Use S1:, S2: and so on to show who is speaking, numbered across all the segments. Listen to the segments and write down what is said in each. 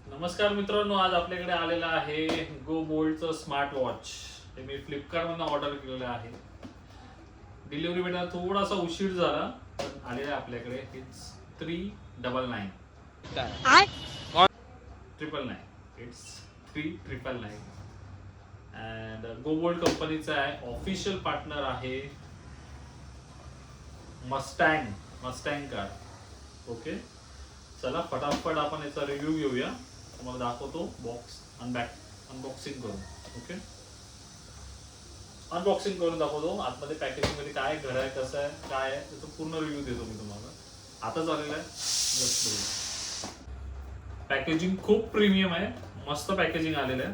S1: नमस्कार मित्रांनो, आज आपल्याकडे आलेला आहे गो बोल्टचं स्मार्ट वॉच. हे मी फ्लिपकार्टमधून ऑर्डर केलेलं आहे. डिलिव्हरी भेटायला थोडासा उशीर झाला, पण आलेला आहे आपल्याकडे. It's 399 it's 399 and go bolt कंपनीचा आहे. ऑफिशियल पार्टनर आहे मस्टँग कार. ओके, चला फटाफट आपण याचा रिव्ह्यू घेऊया. तुम्हाला दाखवतो बॉक्स अनबॉक्सिंग करून. ओके, अनबॉक्सिंग करून दाखवतो. आतमध्ये पॅकेजिंग मध्ये काय घर आहे, कसं आहे, काय आहे त्याचा पूर्ण रिव्ह्यू देतो मी तुम्हाला. आता झालेलं आहे. पॅकेजिंग खूप प्रीमियम आहे, मस्त पॅकेजिंग आलेलं आहे.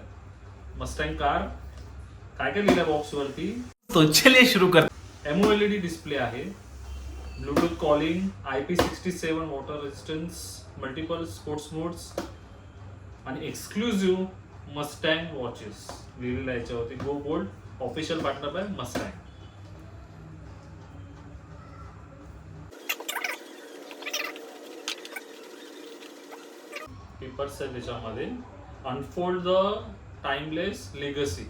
S1: Mustang car. काय काय लिहिलं बॉक्स वरती,
S2: तो चलिए शुरू कर.
S1: MOLED डिस्प्ले आहे, Bluetooth calling, IP67 water resistance, multiple sports modes आणि एक्सक्लुझिव्ह मस्टँग वॉचेस लिहिलेलं आहे याच्यावरती. गो बोल्ट ऑफिशियल पार्टनर आहे मस्टँग. पेपर्स आहे त्याच्यामध्ये. Unfold the timeless legacy.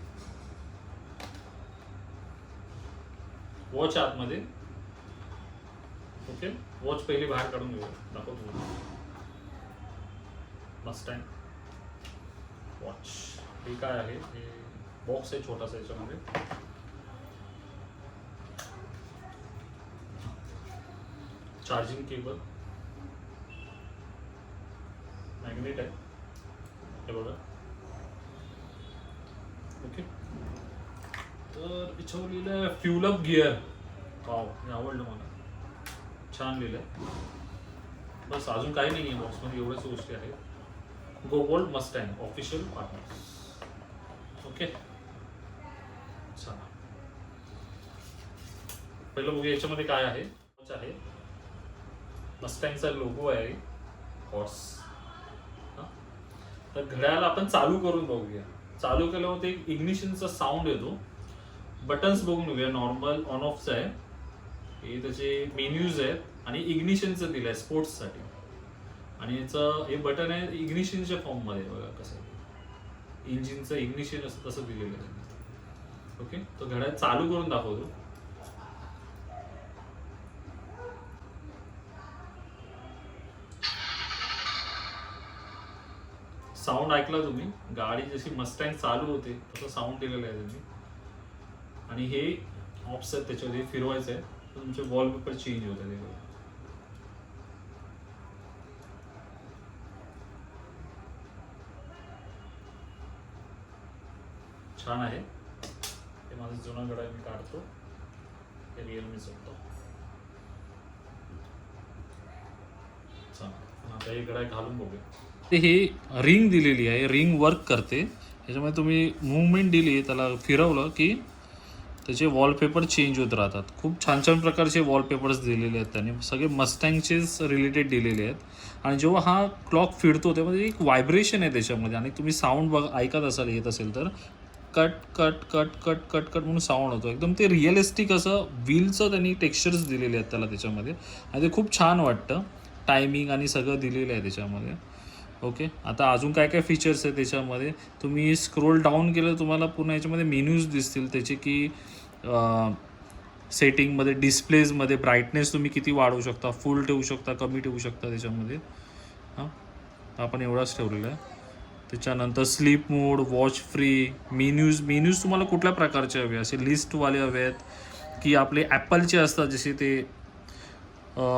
S1: Watch आतमध्ये. ओके, वॉच पहिली बाहेर काढून घेऊ, दाखवतो मस्टँग वॉच. हे काय आहे, हे बॉक्स आहे छोटासा याच्यामध्ये. चार्जिंग केबल, मॅग्नेट आहे हे बघा. ओके, तर याच्यावर लिहिलं आहे फ्यूल अप गिअर. वाव, हे आवडलं मला, छान लिहिलंय. बस, अजून काही नाही आहे बॉक्समध्ये, एवढ्याच गोष्टी आहेत. Go bolt Mustang official partner. Okay, चला पहिलं बघूया याच्यामध्ये काय आहे. मस्टँगचा लोगो आहे, हॉर्स. तर घड्याळ आपण चालू करून बघूया. चालू केल्यावर ते इग्निशनचा साऊंड येतो. बटन्स बघून घेऊया. नॉर्मल ऑन ऑफचं आहे हे, त्याचे मेन्यूज आहेत आणि इग्निशनचं दिलं आहे स्पोर्ट्ससाठी. आणि याचं हे बटन आहे इग्निशनच्या फॉर्ममध्ये. बघा कसं इंजिनचं इग्निशन असं तसं दिलेलं आहे. ओके, तो घड्याळ चालू करून दाखवतो. साऊंड ऐकला तुम्ही, गाडी जशी मस्टँग चालू होते तसं साऊंड दिलेलं आहे त्यांनी. आणि हे ऑप्स आहेत त्याच्यामध्ये, फिरवायचं आहे तर तुमचे वॉलपेपर चेंज होत आहे. छान आहे. हे माझं जुना घड्याळ मी काढतो. हे रिअलमी होतं. आता हे घड्याळ घालून बघूया. ते हे रिंग दिलेली आहे, रिंग वर्क करते. त्याच्यामुळे तुम्ही मुवमेंट दिली, त्याला फिरवलं की त्याचे वॉलपेपर चेंज होत राहतात. खूप छान छान प्रकारचे वॉलपेपर्स दिलेले आहेत त्यांनी, सगळे मस्टँगचेच रिलेटेड दिलेले आहेत. आणि जेव्हा हा क्लॉक फिरतो तेव्हा एक व्हायब्रेशन आहे त्याच्यामध्ये. आणि तुम्ही साऊंड ऐकत असाल, येत असेल तर cut cut cut cut cut cut म्हणून साऊंड होतो. एकदम ते रिअलिस्टिक असं व्हीलचं त्यांनी टेक्स्चर्स दिलेले आहेत त्याला त्याच्यामध्ये. आणि ते खूप छान वाटतं. टायमिंग आणि सगळं दिलेलं आहे त्याच्यामध्ये. ओके, आता अजून काय काय फीचर्स आहेत त्याच्यामध्ये. तुम्ही स्क्रोल डाऊन केलं तुम्हाला पूर्ण याच्यामध्ये मेन्यूज दिसतील त्याचे, की सेटिंगमध्ये, डिस्प्लेजमध्ये ब्राईटनेस तुम्ही किती वाढवू शकता, फुल ठेवू शकता, कमी ठेवू शकता त्याच्यामध्ये. हां, आपण एवढाच ठेवलेला आहे. त्याच्यानंतर स्लीप मोड, वॉच फ्री, मेन्यूज तुम्हाला कुठल्या प्रकारचे हवे, असे लिस्टवाले हवे आहेत की आपले ॲपलचे असतात जसे ते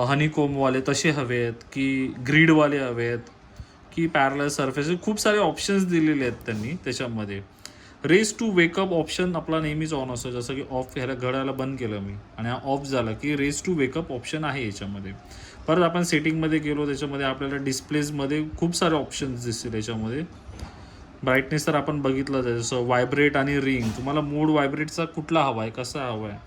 S1: हनीकोमवाले तसे हवे आहेत, की ग्रीडवाले हवे आहेत, की पॅरलल सरफेस. खूप सारे ऑप्शन्स दिलेले आहेत त्यांनी त्याच्यामध्ये. रेस टू वेकअप ऑप्शन आपला नेहमीच ऑन असतो. जसं की ऑफ, ह्याला घड्याला बंद केलं मी आणि हा ऑफ झाला की रेस टू वेकअप ऑप्शन आहे याच्यामध्ये. परत आपण सेटिंगमध्ये गेलो, त्याच्यामध्ये आपल्याला डिस्प्लेजमध्ये खूप सारे ऑप्शन्स दिसतील याच्यामध्ये. ब्राईटनेस तर आपण बघितलंच आहे, जसं व्हायब्रेट आणि रिंग. तुम्हाला मोड व्हायब्रेटचा कुठला हवा आहे, कसा हवा आहे,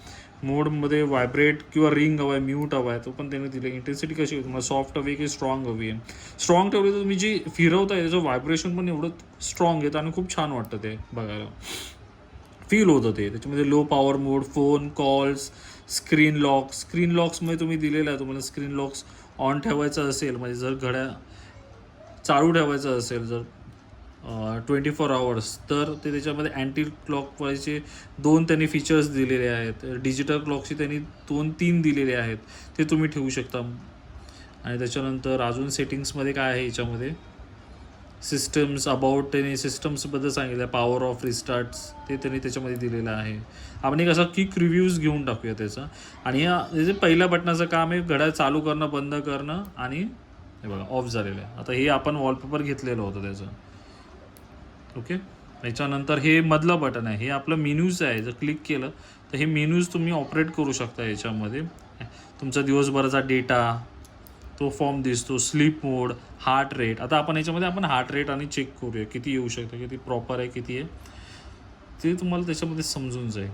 S1: मोडमध्ये व्हायब्रेट किंवा रिंग हवा आहे, म्यूट हवा आहे, तो पण त्याने दिले. इंटेन्सिटी कशी आहे, तुम्हाला सॉफ्ट हवी की स्ट्रॉंग हवी आहे. स्ट्रॉंग ठेवली तर तुम्ही जी फिरवताय त्याचं व्हायब्रेशन पण एवढं स्ट्रॉंग येतं आणि खूप छान वाटतं ते बघायला, फील होतं ते. त्याच्यामध्ये लो पॉवर मोड, फोन कॉल्स, स्क्रीन लॉक्समध्ये तुम्ही दिलेलं आहे, तुम्हाला स्क्रीन लॉक्स ऑन ठेवायचं असेल, म्हणजे जर घड्याळ चालू ठेवायचं असेल जर 24 आवर्स, तर ते त्याच्यामध्ये अँटी क्लॉकवाईजचे 2 त्यांनी फीचर्स दिलेले आहेत. डिजिटल क्लॉकचे त्यांनी 2-3 दिलेले आहेत, ते तुम्ही ठेवू शकता. आणि त्याच्यानंतर अजून सेटिंग्समध्ये काय आहे याच्यामध्ये, सिस्टम्स अबाउट त्यांनी सिस्टम्सबद्दल सांगितलं, पॉवर ऑफ रिस्टार्ट्स ते त्यांनी त्याच्यामध्ये दिलेलं आहे. आपण एक असा क्विक रिव्ह्यूज घेऊन टाकूया त्याचा. आणि हे जे पहिल्या बटनाचं काम आहे, घड्याळ चालू करणं बंद करणं, आणि हे बघा ऑफ झालेलं आहे. आता हे आपण वॉलपेपर घेतलेलं होतं त्याचं. ओके, त्याच्यानंतर हे मधलं बटन आहे, हे आपलं मेन्यूज आहे. जर क्लिक केलं तर हे मेन्यूज तुम्ही ऑपरेट करू शकता याच्यामध्ये. तुमचा दिवसभराचा डेटा तो फॉर्म दिसतो, स्लीप मोड, हार्ट रेट. आता आपण याच्यामध्ये हार्ट रेट आणि चेक करूया किती येऊ शकतं, किती प्रॉपर आहे, किती आहे ते तुम्हाला त्याच्यामध्ये समजून जाईल.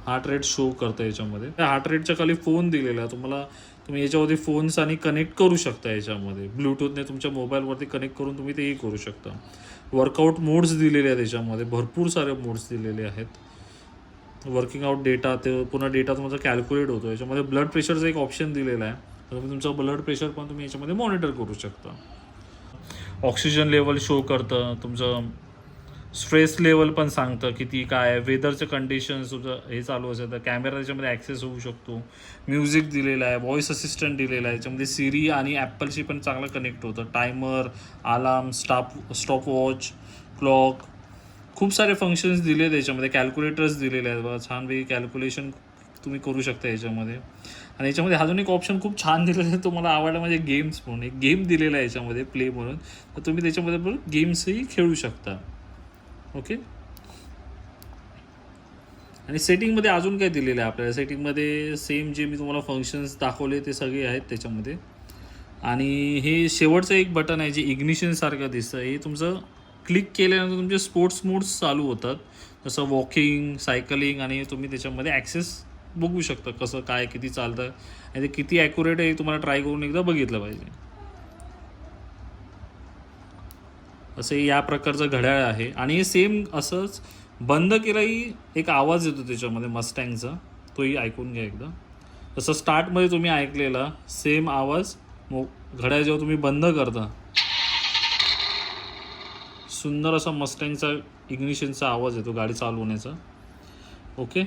S1: हार्ट रेट शो करतं याच्यामध्ये. त्या हार्ट रेटच्या खाली फोन दिलेला आहे तुम्हाला. तुम्ही याच्यावरती फोन्स आणि कनेक्ट करू शकता याच्यामध्ये. ब्लूटूथने तुमच्या मोबाईलवरती कनेक्ट करून तुम्ही तेही करू शकता. वर्कआउट मोड्स दिलेले आहेत त्याच्यामध्ये, भरपूर सारे मोड्स दिलेले आहेत. वर्किंग आउट डेटा, ते पुन्हा डेटा तुमचा कॅल्क्युलेट होतो. याच्यामध्ये ब्लड प्रेशरचं एक ऑप्शन दिलेलं आहे, तर तुम्ही तुमचं ब्लड प्रेशर पण तुम्ही याच्यामध्ये मॉनिटर करू शकता. ऑक्सिजन लेवल शो करतं, तुमचं स्ट्रेस लेवल पण सांगतं किती काय आहे, वेदरचं कंडिशन्स तुझं हे चालू असेल तर कॅमेरा त्याच्यामध्ये ॲक्सेस होऊ शकतो. म्युझिक दिलेलं आहे, व्हॉईस असिस्टंट दिलेलं आहे. याच्यामध्ये सिरी आणि ॲपलशी पण चांगलं कनेक्ट होतं. Timer, alarm, stop watch, clock, खूप सारे फंक्शन्स दिले त्याच्यामध्ये. कॅल्क्युलेटर्स दिलेले आहेत बघा, छानपैकी कॅल्क्युलेशन तुम्ही करू शकता याच्यामध्ये. आणि याच्यामध्ये अजून एक ऑप्शन खूप छान दिलेलं आहे, तुम्हाला आवडला म्हणजे गेम्स म्हणून. एक गेम दिलेला आहे याच्यामध्ये प्ले म्हणून, तर तुम्ही त्याच्यामध्ये पण गेम्सही खेळू शकता. ओके, आणि सेटिंगमध्ये अजून काय दिलेलं आहे आपल्याला, सेटिंगमध्ये सेम जे मी तुम्हाला फंक्शन्स दाखवले ते सगळे आहेत त्याच्यामध्ये. आणि हे शेवटचं एक बटन आहे जे इग्निशनसारखं दिसतं, हे तुमचं क्लिक केल्यानंतर तुमचे स्पोर्ट्स मोड्स चालू होतात, जसं वॉकिंग, सायकलिंग, आणि तुम्ही त्याच्यामध्ये ॲक्सेस बघू शकता कसं काय किती चालतं आणि ते किती ॲक्युरेट आहे तुम्हाला ट्राय करून एकदा बघितलं पाहिजे. असे या प्रकारचं घड्याळ आहे. आणि हे सेम असंच बंद केलाही एक आवाज येतो त्याच्यामध्ये मस्टँगचा, तोही ऐकून घ्या एकदा. जसं स्टार्टमध्ये तुम्ही ऐकलेला सेम आवाज घड्याळ जेव्हा तुम्ही बंद करता, सुंदर असा मस्टँगचा इग्निशनचा आवाज येतो गाडी चालू होण्याचा. ओके,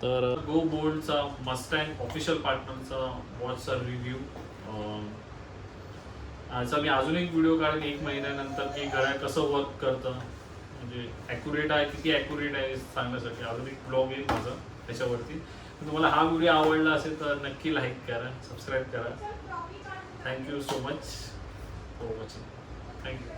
S1: तर गो बोल्डचा मस्टँग ऑफिशियल पार्टनरचा वॉचचा रिव्ह्यू. आजचा मी अजून एक व्हिडिओ काढेन 1 महिन्यानंतर की घड्याळ कसं वर्क करतं, म्हणजे ॲक्युरेट आहे किती ॲक्युरेट आहे सांगण्यासाठी अजून एक ब्लॉग येईल माझा त्याच्यावरती. तुम्हाला हा व्हिडिओ आवडला असेल तर नक्की लाईक करा, सबस्क्राईब करा. Thank you so much for watching. Thank you.